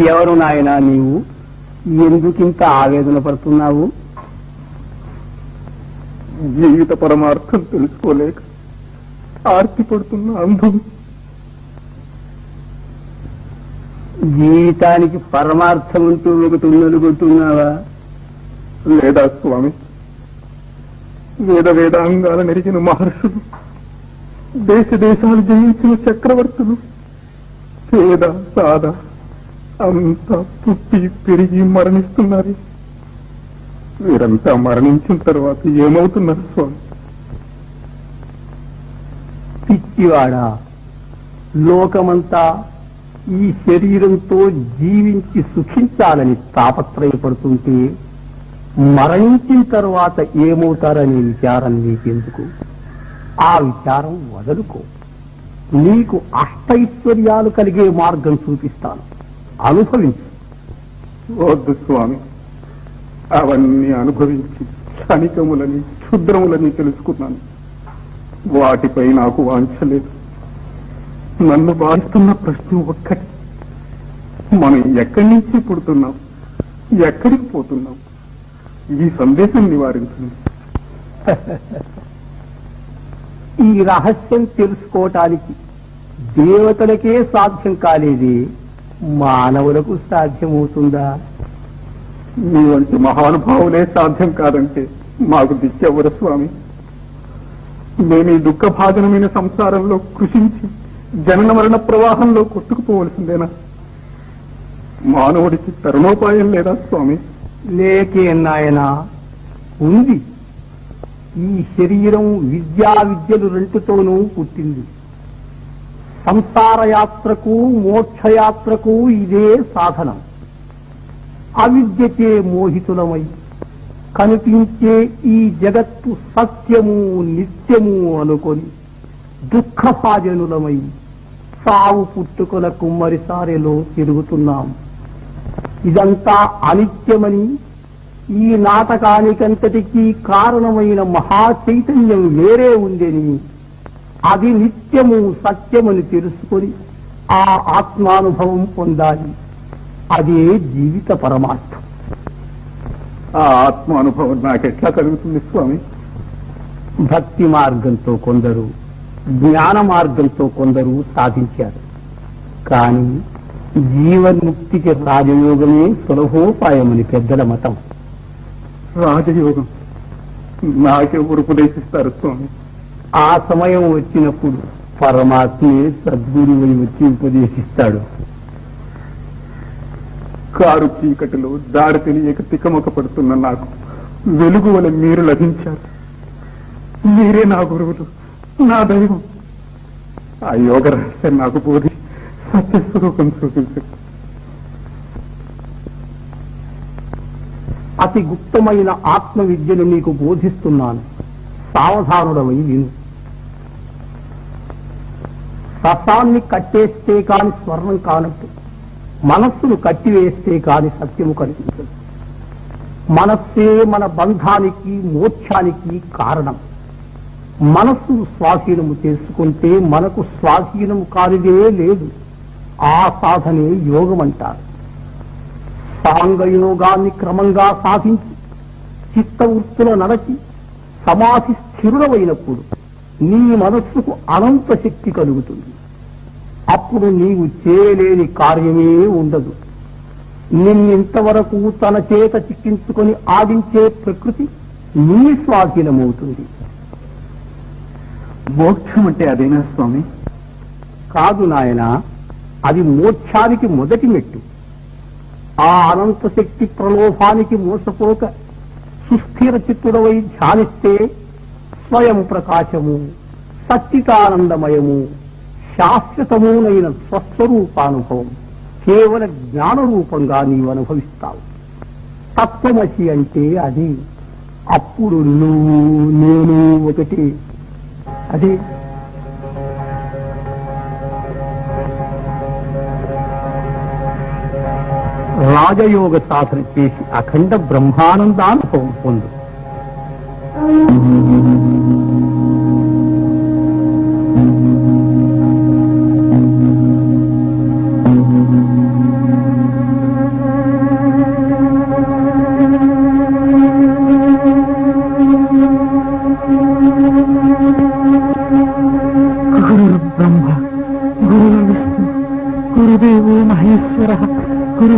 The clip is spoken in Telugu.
ఎవరు నాయనా నీవు? ఎందుకింత ఆవేదన పడుతున్నావు? జీవిత పరమార్థం తెలుసుకోలేక ఆర్తి పడుతున్న అంధం. జీవితానికి పరమార్థం అంటూ ఒకటి ఉన్నలుగుతున్నావా? లేదా స్వామి, వేదాంగాల నెరిగిన మహర్షులు, దేశ దేశాలు జయించిన చక్రవర్తులు, పేద సాద అంతా పుట్టి పెరిగి మరణిస్తున్నారు. వీరంతా మరణించిన తర్వాత ఏమవుతున్నారు స్వామి? పిచ్చివాడా, లోకమంతా ఈ శరీరంతో జీవించి సుఖించాలని తాపత్రయపడుతుంటే మరణించిన తర్వాత ఏమవుతారనే విచారం నీకెందుకు? ఆ విచారం వదులుకో. నీకు అష్టైశ్వర్యాలు కలిగే మార్గం చూపిస్తాను, అనుభవించు. వద్దు స్వామి, అవన్నీ అనుభవించి క్షణికములని క్షుద్రములని తెలుసుకున్నాను. వాటిపై నాకు వాంఛ లేదు. నన్ను బాధిస్తున్న ప్రశ్న ఒక్కటి, మనం ఎక్కడి నుంచి పుడుతున్నాం, ఎక్కడికి పోతున్నాం? ఈ సందేశం నివారించండి. ఈ రహస్యం తెలుసుకోవటానికి దేవతలకే సాధ్యం కాలేది, మానవులకు సాధ్యమవుతుందా? మీ వంటి మహానుభావులే సాధ్యం కాదంటే మాకు దిక్కెవరు స్వామి? మేము ఈ దుఃఖభాజనమైన సంసారంలో కృషించి జనన మరణ ప్రవాహంలో కొట్టుకుపోవలసిందేనా? మానవుడికి తరుణోపాయం లేదా స్వామి? లేకే నాయనా, ఉంది. ఈ శరీరం విద్యలు రెంటితోనూ పుట్టింది. సంసార యాత్రకు మోక్షయాత్రకు ఇదే సాధనం. అవిద్యచే మోహితులమై కనిపించే ఈ జగత్తు సత్యము నిత్యము అనుకొని దుఃఖభాజనులమై సావు పుట్టుకల కుమ్మరిసారెలో తిరుగుతున్నాం. ఇదంతా అనిత్యమని, ఈ నాటకానికంతటికీ కారణమైన మహా చైతన్యం వేరే ఉందని, అది నిత్యము సత్యమని తెలుసుకొని ఆ ఆత్మానుభవం పొందాలి. అదే జీవిత పరమార్థం. ఆ ఆత్మానుభవం నాకెట్లా కలుగుతుంది స్వామి? భక్తి మార్గంతో కొందరు, జ్ఞాన మార్గంతో కొందరు సాధించారు. కానీ జీవన్ముక్తికి రాజయోగమే సులభోపాయమని పెద్దల మతం. రాజయోగం నాకెవరు ఉపదేశిస్తారు స్వామి? ఆ సమయం వచ్చినప్పుడు పరమాత్మే సద్గురువై వచ్చి ఉపదేశిస్తాడు. కారు చీకటిలో దారి తెలియక తికమక పడుతున్న నాకు వెలుగు వలె మీరు లభించారు. మీరే నా గురువులు, నా దైవం. ఆ యోగ రహస్యం నాకు బోధి సత్యస్వరూపం చూపించండి. అతి గుప్తమైన ఆత్మ విద్యను నీకు బోధిస్తున్నాను, సావధానుడమై విను. రసాన్ని కట్టేస్తే కాని స్వర్ణం కానట్టు మనస్సును కట్టివేస్తే కాని సత్యము కనిపించదు. మనస్సే మన బంధానికి మోక్షానికి కారణం. మనస్సును స్వాధీనము చేసుకుంటే మనకు స్వాధీనము కానిదే లేదు. ఆ సాధనే యోగమంటారు. సాంగయోగాన్ని క్రమంగా సాధించి చిత్తవృత్తుల నడచి సమాధి స్థిరుడమైనప్పుడు నీ మనస్సుకు అనంత శక్తి కలుగుతుంది. అప్పుడు నీవు చేయలేని కార్యమే ఉండదు. నిన్నింతవరకు తన చేత చిక్కించుకొని ఆడించే ప్రకృతి నీ స్వాధీనమవుతుంది. మోక్షం అంటే అదేనా స్వామి? కాదు నాయన, అది మోక్షానికి మొదటి మెట్టు. ఆ అనంత శక్తి ప్రలోభానికి మోసపోక సుస్థిర చిత్తుడవై ధ్యానిస్తే స్వయం ప్రకాశము, సచ్చితానందమయము, శాశ్వతమునైన స్వస్వరూపానుభవం కేవల జ్ఞాన రూపంగా నీవు అనుభవిస్తావు. తత్వమసి అంటే అది. అప్పుడు నువ్వు నేను ఒకటి. అదే రాజయోగ సాధన చేసి అఖండ బ్రహ్మానందానుభవం పొందు. ఈశ్వర గురు